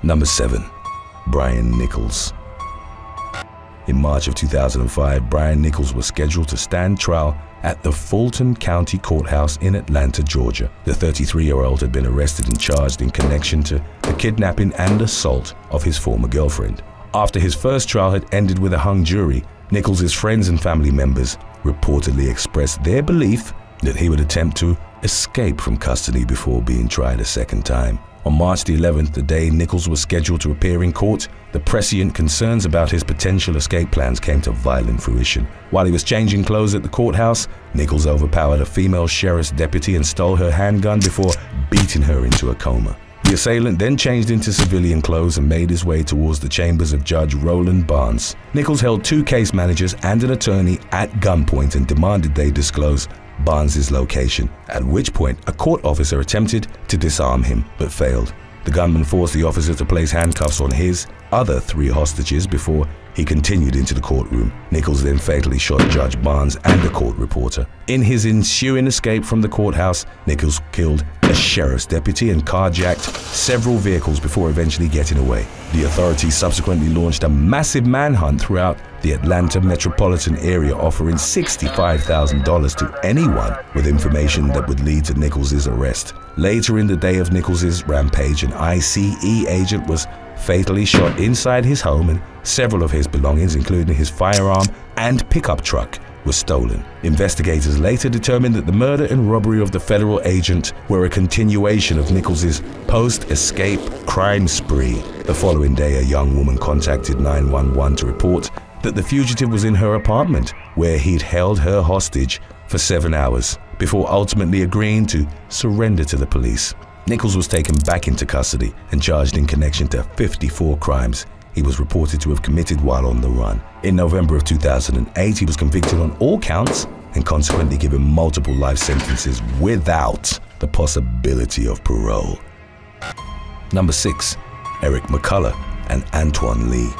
Number 7. Brian Nichols. In March of 2005, Brian Nichols was scheduled to stand trial at the Fulton County Courthouse in Atlanta, Georgia. The 33-year-old had been arrested and charged in connection to the kidnapping and assault of his former girlfriend. After his first trial had ended with a hung jury, Nichols' friends and family members reportedly expressed their belief that he would attempt to escape from custody before being tried a second time. On March the 11th, the day Nichols was scheduled to appear in court, the prescient concerns about his potential escape plans came to violent fruition. While he was changing clothes at the courthouse, Nichols overpowered a female sheriff's deputy and stole her handgun before beating her into a coma. The assailant then changed into civilian clothes and made his way towards the chambers of Judge Roland Barnes. Nichols held 2 case managers and an attorney at gunpoint and demanded they disclose Barnes' location, at which point a court officer attempted to disarm him but failed. The gunman forced the officer to place handcuffs on his other 3 hostages before he continued into the courtroom. Nichols then fatally shot Judge Barnes and a court reporter. In his ensuing escape from the courthouse, Nichols killed a sheriff's deputy and carjacked several vehicles before eventually getting away. The authorities subsequently launched a massive manhunt throughout the Atlanta metropolitan area, offering $65,000 to anyone with information that would lead to Nichols' arrest. Later in the day of Nichols' rampage, an ICE agent was fatally shot inside his home, and several of his belongings, including his firearm and pickup truck, were stolen. Investigators later determined that the murder and robbery of the federal agent were a continuation of Nichols' post-escape crime spree. The following day, a young woman contacted 911 to report that the fugitive was in her apartment, where he'd held her hostage for 7 hours before ultimately agreeing to surrender to the police. Nichols was taken back into custody and charged in connection to 54 crimes he was reported to have committed while on the run. In November of 2008, he was convicted on all counts and consequently given multiple life sentences without the possibility of parole. Number 6. Eric McCulllough and Antoine Lee.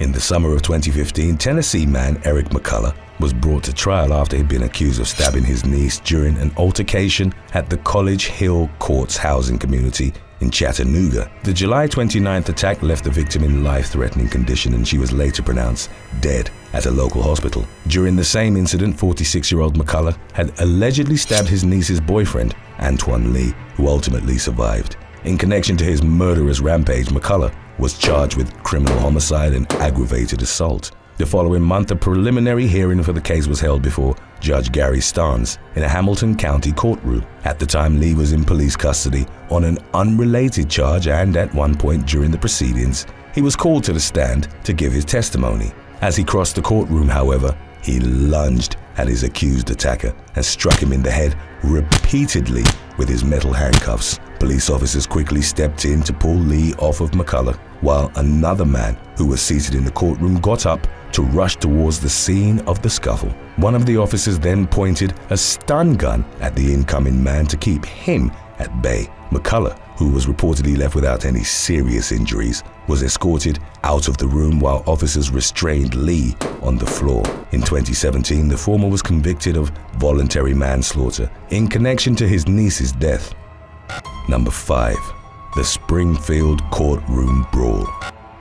In the summer of 2015, Tennessee man Eric McCulllough was brought to trial after he'd been accused of stabbing his niece during an altercation at the College Hill Courts housing community in Chattanooga. The July 29th attack left the victim in life-threatening condition, and she was later pronounced dead at a local hospital. During the same incident, 46-year-old McCulllough had allegedly stabbed his niece's boyfriend, Antoine Lee, who ultimately survived. In connection to his murderous rampage, McCulllough was charged with criminal homicide and aggravated assault. The following month, a preliminary hearing for the case was held before Judge Gary Starnes in a Hamilton County courtroom. At the time, Lee was in police custody on an unrelated charge, and at one point during the proceedings, he was called to the stand to give his testimony. As he crossed the courtroom, however, he lunged at his accused attacker and struck him in the head repeatedly with his metal handcuffs. Police officers quickly stepped in to pull Lee off of McCulllough, while another man who was seated in the courtroom got up to rush towards the scene of the scuffle. One of the officers then pointed a stun gun at the incoming man to keep him at bay. McCulllough, who was reportedly left without any serious injuries, was escorted out of the room while officers restrained Lee on the floor. In 2017, the former was convicted of voluntary manslaughter in connection to his niece's death. Number 5. The Springfield Courtroom Brawl.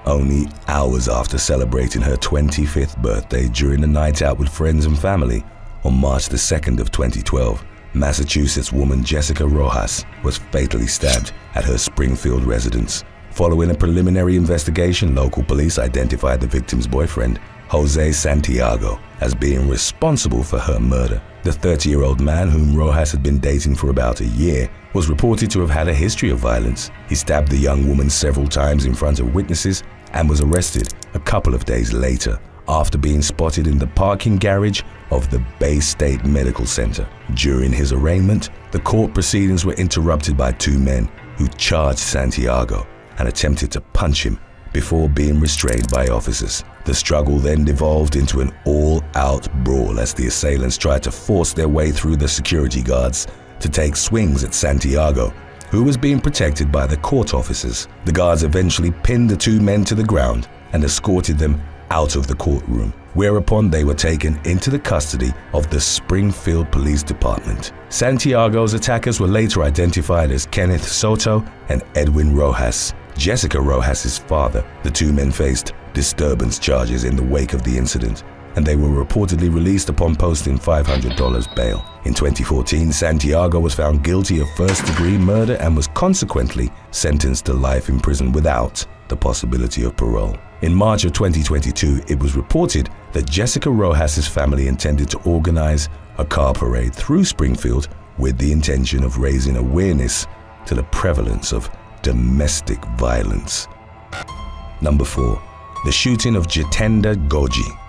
Only hours after celebrating her 25th birthday during a night out with friends and family, on March the 2nd of 2012, Massachusetts woman Jessica Rojas was fatally stabbed at her Springfield residence. Following a preliminary investigation, local police identified the victim's boyfriend, Jose Santiago, as being responsible for her murder. The 30-year-old man, whom Rojas had been dating for about a year, was reported to have had a history of violence. He stabbed the young woman several times in front of witnesses and was arrested a couple of days later after being spotted in the parking garage of the Bay State Medical Center. During his arraignment, the court proceedings were interrupted by 2 men who charged Santiago and attempted to punch him before being restrained by officers. The struggle then devolved into an all-out brawl as the assailants tried to force their way through the security guards to take swings at Santiago, who was being protected by the court officers. The guards eventually pinned the 2 men to the ground and escorted them out of the courtroom, whereupon they were taken into the custody of the Springfield Police Department. Santiago's attackers were later identified as Kenneth Soto and Edwin Rojas. Jessica Rojas's father. The two men faced disturbance charges in the wake of the incident, and they were reportedly released upon posting $500 bail. In 2014, Santiago was found guilty of first-degree murder and was consequently sentenced to life in prison without the possibility of parole. In March of 2022, it was reported that Jessica Rojas's family intended to organize a car parade through Springfield with the intention of raising awareness to the prevalence of domestic violence. Number 4. The shooting of Jatin Gogia.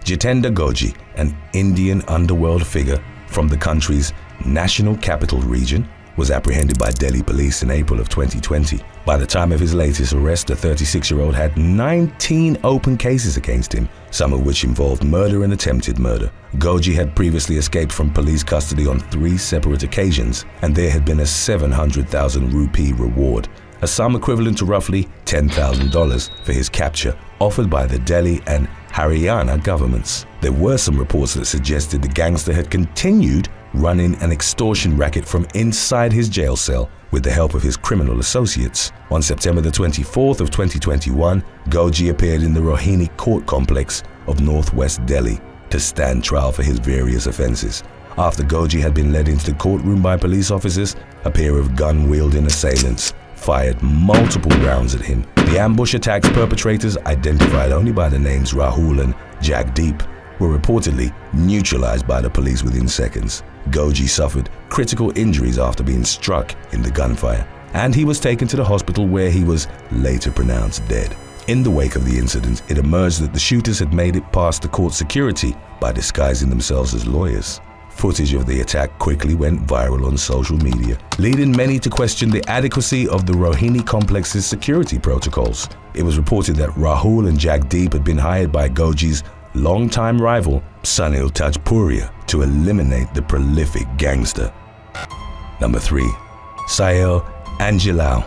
Jatin Gogia, an Indian underworld figure from the country's National Capital Region, was apprehended by Delhi police in April of 2020. By the time of his latest arrest, the 36-year-old had 19 open cases against him, some of which involved murder and attempted murder. Gogia had previously escaped from police custody on 3 separate occasions, and there had been a 700,000 rupee reward, a sum equivalent to roughly $10,000 for his capture, offered by the Delhi and Haryana governments. There were some reports that suggested the gangster had continued running an extortion racket from inside his jail cell with the help of his criminal associates. On September the 24th of 2021, Gogia appeared in the Rohini court complex of northwest Delhi to stand trial for his various offenses. After Gogia had been led into the courtroom by police officers, a pair of gun-wielding assailants fired multiple rounds at him. The ambush attack's perpetrators, identified only by the names Rahul and Jagdeep, were reportedly neutralized by the police within seconds. Gogia suffered critical injuries after being struck in the gunfire, and he was taken to the hospital where he was later pronounced dead. In the wake of the incident, it emerged that the shooters had made it past the court security by disguising themselves as lawyers. Footage of the attack quickly went viral on social media, leading many to question the adequacy of the Rohini complex's security protocols. It was reported that Rahul and Jagdeep had been hired by Gogia's longtime rival Sunil Tajpuria to eliminate the prolific gangster. Number 3. Sel Angelo.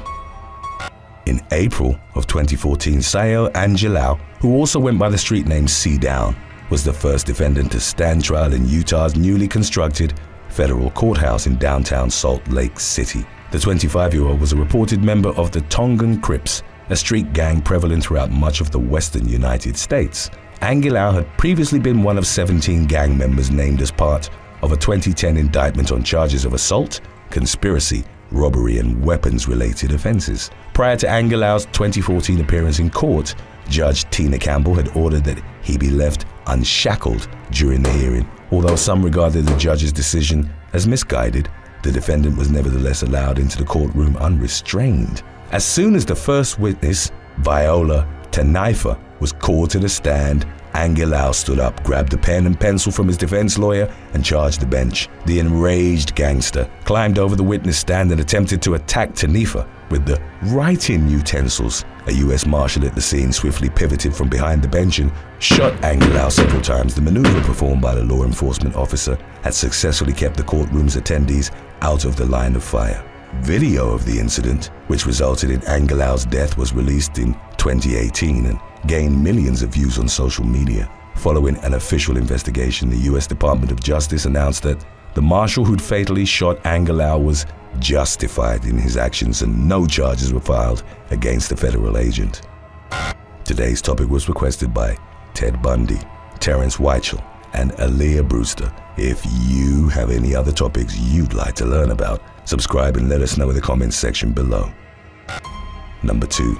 In April of 2014, Sel Angelo, who also went by the street name C-Down, was the first defendant to stand trial in Utah's newly constructed federal courthouse in downtown Salt Lake City. The 25-year-old was a reported member of the Tongan Crips, a street gang prevalent throughout much of the western United States. Angelo had previously been one of 17 gang members named as part of a 2010 indictment on charges of assault, conspiracy, robbery, and weapons-related offenses. Prior to Angelo's 2014 appearance in court, Judge Tina Campbell had ordered that he be left unshackled during the hearing. Although some regarded the judge's decision as misguided, the defendant was nevertheless allowed into the courtroom unrestrained. As soon as the first witness, Viola Tanaifa, was called to the stand, Angelo stood up, grabbed a pen and pencil from his defense lawyer, and charged the bench. The enraged gangster climbed over the witness stand and attempted to attack Tanaifa with the writing utensils. A U.S. Marshal at the scene swiftly pivoted from behind the bench and shot Angelo several times. The maneuver performed by the law enforcement officer had successfully kept the courtroom's attendees out of the line of fire. Video of the incident, which resulted in Angelo's death, was released in 2018 and gained millions of views on social media. Following an official investigation, the U.S. Department of Justice announced that the marshal who'd fatally shot Angelo was justified in his actions and no charges were filed against the federal agent. Today's topic was requested by Ted Bundy, Terrence Weichel, and Aaliyah Brewster. If you have any other topics you'd like to learn about, subscribe and let us know in the comments section below. Number 2.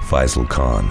Faisal Khan.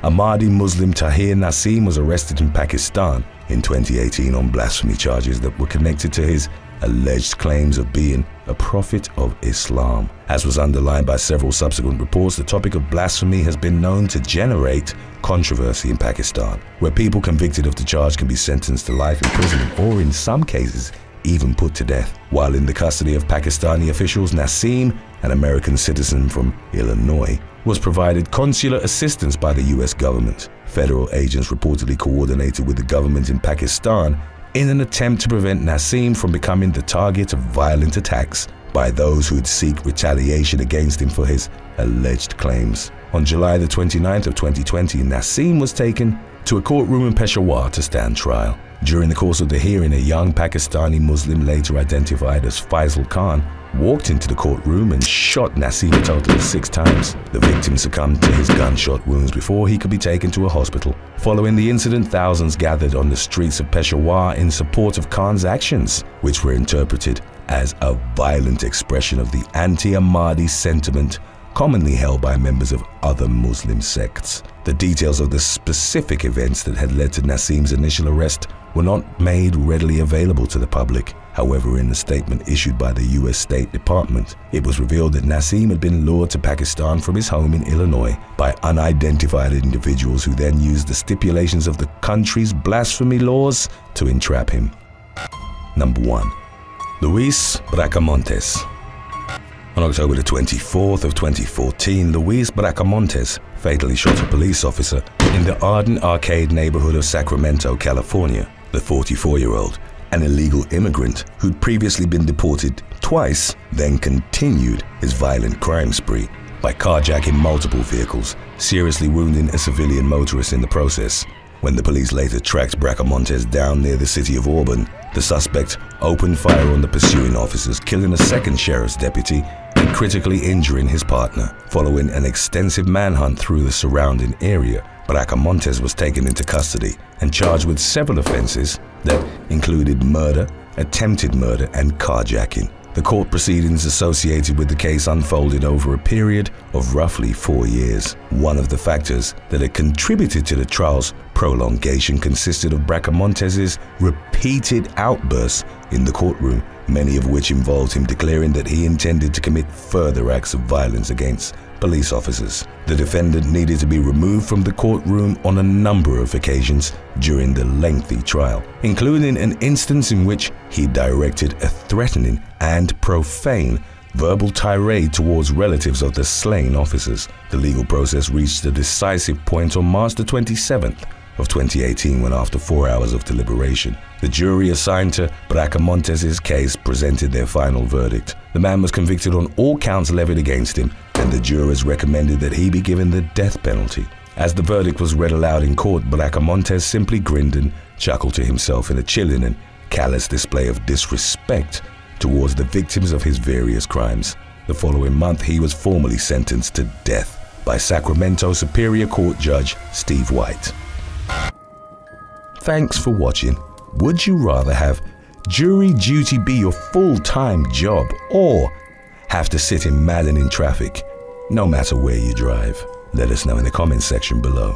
Ahmadi Muslim Tariq Naseem was arrested in Pakistan in 2018 on blasphemy charges that were connected to his alleged claims of being a prophet of Islam. As was underlined by several subsequent reports, the topic of blasphemy has been known to generate controversy in Pakistan, where people convicted of the charge can be sentenced to life imprisonment or, in some cases, even put to death. While in the custody of Pakistani officials, Naseem, an American citizen from Illinois, was provided consular assistance by the U.S. government. Federal agents reportedly coordinated with the government in Pakistan in an attempt to prevent Naseem from becoming the target of violent attacks by those who would seek retaliation against him for his alleged claims. On July the 29th of 2020, Naseem was taken to a courtroom in Peshawar to stand trial. During the course of the hearing, a young Pakistani Muslim, later identified as Faisal Khan, walked into the courtroom and shot Naseem a total of 6 times. The victim succumbed to his gunshot wounds before he could be taken to a hospital. Following the incident, thousands gathered on the streets of Peshawar in support of Khan's actions, which were interpreted as a violent expression of the anti-Ahmadi sentiment commonly held by members of other Muslim sects. The details of the specific events that had led to Naseem's initial arrest were not made readily available to the public. However, in a statement issued by the US State Department, it was revealed that Naseem had been lured to Pakistan from his home in Illinois by unidentified individuals who then used the stipulations of the country's blasphemy laws to entrap him. Number 1. Luis Bracamontes. On October the 24th of 2014, Luis Bracamontes fatally shot a police officer in the Arden Arcade neighborhood of Sacramento, California. The 44-year-old, an illegal immigrant who'd previously been deported twice, then continued his violent crime spree by carjacking multiple vehicles, seriously wounding a civilian motorist in the process. When the police later tracked Bracamontes down near the city of Auburn, the suspect opened fire on the pursuing officers, killing a second sheriff's deputy and critically injuring his partner. Following an extensive manhunt through the surrounding area, Bracamontes was taken into custody and charged with several offenses that included murder, attempted murder, and carjacking. The court proceedings associated with the case unfolded over a period of roughly 4 years. One of the factors that had contributed to the trial's prolongation consisted of Bracamontes' repeated outbursts in the courtroom, many of which involved him declaring that he intended to commit further acts of violence against police officers. The defendant needed to be removed from the courtroom on a number of occasions during the lengthy trial, including an instance in which he directed a threatening and profane verbal tirade towards relatives of the slain officers. The legal process reached a decisive point on March the 27th of 2018 when, after 4 hours of deliberation, the jury assigned to Bracamontes' case presented their final verdict. The man was convicted on all counts levied against him, and the jurors recommended that he be given the death penalty. As the verdict was read aloud in court, Bracamontes simply grinned and chuckled to himself in a chilling and callous display of disrespect towards the victims of his various crimes. The following month, he was formally sentenced to death by Sacramento Superior Court Judge Steve White. Thanks for watching. Would you rather have jury duty be your full-time job or have to sit in maddening traffic no matter where you drive? Let us know in the comments section below.